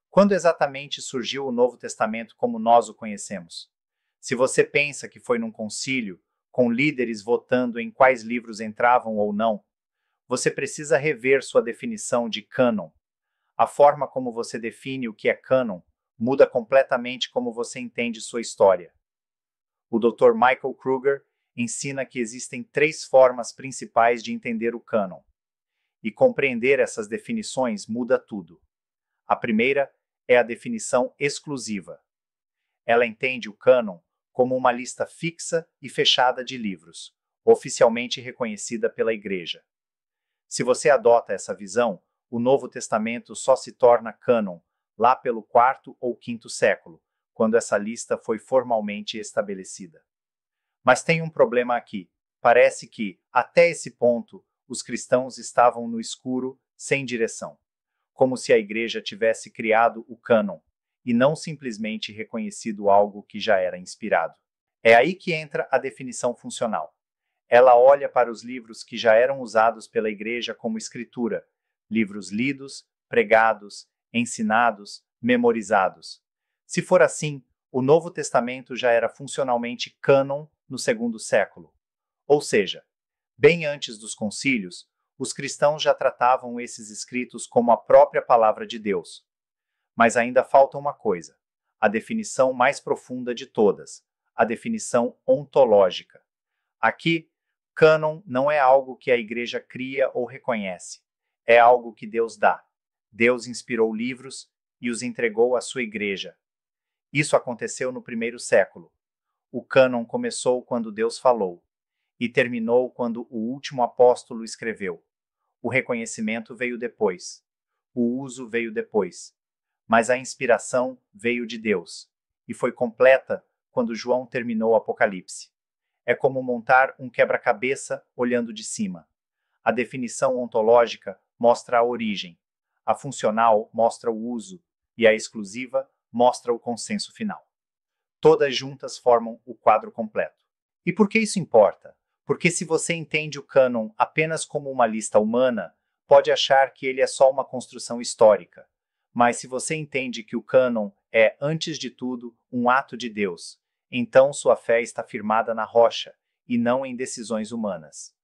Quando exatamente surgiu o Novo Testamento como nós o conhecemos? Se você pensa que foi num concílio, com líderes votando em quais livros entravam ou não, você precisa rever sua definição de cânon. A forma como você define o que é cânon muda completamente como você entende sua história. O Dr. Michael Kruger ensina que existem três formas principais de entender o cânon, e compreender essas definições muda tudo. A primeira é a definição exclusiva. Ela entende o cânon como uma lista fixa e fechada de livros, oficialmente reconhecida pela Igreja. Se você adota essa visão, o Novo Testamento só se torna cânon lá pelo quarto ou quinto século, quando essa lista foi formalmente estabelecida. Mas tem um problema aqui. Parece que, até esse ponto, os cristãos estavam no escuro, sem direção, como se a Igreja tivesse criado o cânon e não simplesmente reconhecido algo que já era inspirado. É aí que entra a definição funcional. Ela olha para os livros que já eram usados pela Igreja como escritura, livros lidos, pregados, ensinados, memorizados. Se for assim, o Novo Testamento já era funcionalmente cânon no segundo século. Ou seja, bem antes dos concílios, os cristãos já tratavam esses escritos como a própria palavra de Deus. Mas ainda falta uma coisa: a definição mais profunda de todas, a definição ontológica. Aqui, cânon não é algo que a Igreja cria ou reconhece, é algo que Deus dá. Deus inspirou livros e os entregou à sua Igreja. Isso aconteceu no primeiro século. O cânon começou quando Deus falou e terminou quando o último apóstolo escreveu. O reconhecimento veio depois. O uso veio depois. Mas a inspiração veio de Deus e foi completa quando João terminou o Apocalipse. É como montar um quebra-cabeça olhando de cima. A definição ontológica mostra a origem, a funcional mostra o uso e a exclusiva mostra o consenso final. Todas juntas formam o quadro completo. E por que isso importa? Porque se você entende o cânon apenas como uma lista humana, pode achar que ele é só uma construção histórica. Mas se você entende que o cânon é, antes de tudo, um ato de Deus, então sua fé está firmada na rocha, e não em decisões humanas.